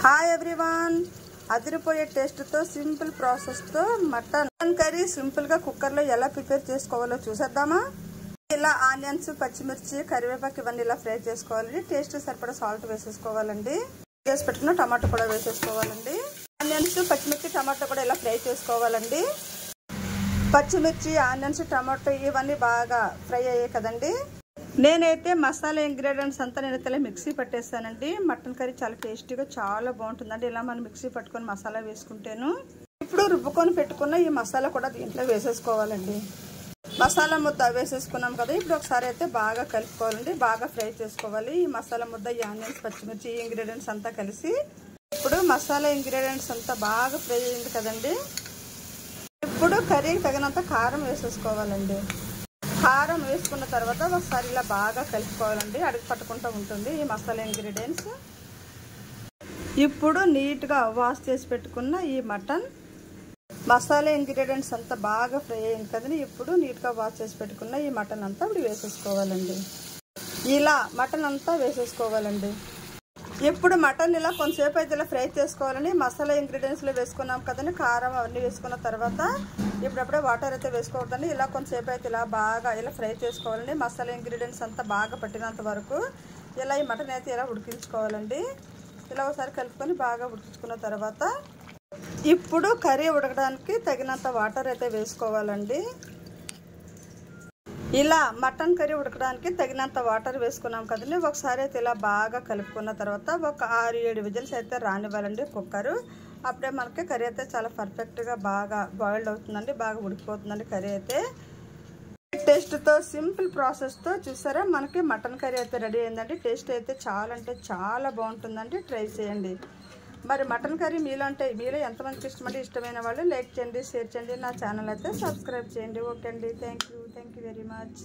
Hi everyone, అదిరిపోయే టేస్ట్తో simple ప్రాసెస్తో mutton curry సింపుల్గా కుక్కర్లో ఎలా ప్రిపేర్ చేసుకోవాలో చూసేద్దామా. ఇలా ఆనియన్స్, పచ్చిమిర్చి, కరివేపాకు ఇవన్నీ ఇలా ఫ్రై చేసుకోవాలండి. టేస్ట్ సరిపడా సాల్ట్ వేసేసుకోవాలండి. వేసి పెట్టుకున్న టమాటో కూడా వేసేసుకోవాలండి. ఆనియన్స్, పచ్చిమిర్చి, టమాటో కూడా ఇలా ఫ్రై చేసుకోవాలండి. పచ్చిమిర్చి, ఆనియన్స్, టమాటో ఇవన్నీ బాగా ఫ్రై అయ్యాయి కదండి. నేనైతే మసాలా ఇంగ్రీడియంట్స్ అంతా నేనైతే మిక్సీ పట్టేస్తానండి. మటన్ కర్రీ చాలా టేస్టీగా చాలా బాగుంటుందండి. ఇలా మనం మిక్సీ పట్టుకొని మసాలా వేసుకుంటేను. ఇప్పుడు రుబ్బుకొని పెట్టుకున్న ఈ మసాలా కూడా దీంట్లో వేసేసుకోవాలండి. మసాలా ముద్ద వేసేసుకున్నాం కదా. ఇప్పుడు ఒకసారి అయితే బాగా కలుపుకోవాలండి. బాగా ఫ్రై చేసుకోవాలి. ఈ మసాలా ముద్ద, ఈ ఆనియన్స్, పచ్చిమిర్చి, ఈ ఇంగ్రీడియంట్స్ అంతా కలిసి ఇప్పుడు మసాలా ఇంగ్రీడియంట్స్ అంతా బాగా ఫ్రై అయింది కదండి. ఇప్పుడు కర్రీకి తగినంత కారం వేసేసుకోవాలండి. కారం వేసుకున్న తర్వాత ఒకసారి ఇలా బాగా కలుపుకోవాలండి. అడుగు పట్టుకుంటూ ఉంటుంది ఈ మసాలా ఇంగ్రీడియంట్స్. ఇప్పుడు నీట్గా వాష్ చేసి పెట్టుకున్న ఈ మటన్ మసాలా ఇంగ్రీడియంట్స్ అంతా బాగా ఫ్రై అయింది కదండి. ఇప్పుడు నీట్గా వాష్ చేసి పెట్టుకున్న ఈ మటన్ అంతా ఇప్పుడు వేసేసుకోవాలండి. ఇలా మటన్ అంతా వేసేసుకోవాలండి. ఇప్పుడు మటన్ ఇలా కొంతసేపు అయితే ఇలా ఫ్రై చేసుకోవాలండి. మసాలా ఇంగ్రీడియంట్స్లో వేసుకున్నాం కదండి. కారం అవన్నీ వేసుకున్న తర్వాత ఇప్పుడప్పుడే వాటర్ అయితే వేసుకోవద్దండి. ఇలా కొంతసేపు అయితే ఇలా బాగా ఇలా ఫ్రై చేసుకోవాలండి. మసాలా ఇంగ్రీడియంట్స్ అంతా బాగా పట్టినంత వరకు ఇలా ఈ మటన్ అయితే ఇలా ఉడికించుకోవాలండి. ఇలా ఒకసారి కలుపుకొని బాగా ఉడికించుకున్న తర్వాత ఇప్పుడు కర్రీ ఉడకడానికి తగినంత వాటర్ అయితే వేసుకోవాలండి. ఇలా మటన్ కర్రీ ఉడకడానికి తగినంత వాటర్ వేసుకున్నాం కదండి. ఒకసారి అయితే ఇలా బాగా కలుపుకున్న తర్వాత ఒక 6-7 విజిల్స్ అయితే రానివ్వాలండి కుక్కరు. అప్పుడే మనకి కర్రీ అయితే చాలా పర్ఫెక్ట్గా బాగా బాయిల్డ్ అవుతుందండి. బాగా ఉడికిపోతుందండి కర్రీ అయితే. టేస్ట్తో సింపుల్ ప్రాసెస్తో చూసారా మనకి మటన్ కర్రీ అయితే రెడీ అయిందండి. టేస్ట్ అయితే చాలా అంటే చాలా బాగుంటుందండి. ట్రై చేయండి. మరి మటన్ కర్రీ మీలో ఎంతమందికి ఇష్టమంటే ఇష్టమైన వాళ్ళు లైక్ చేయండి, షేర్ చేయండి. నా ఛానల్ అయితే సబ్స్క్రైబ్ చేయండి. ఓకే అండి, థ్యాంక్ యూ వెరీ మచ్.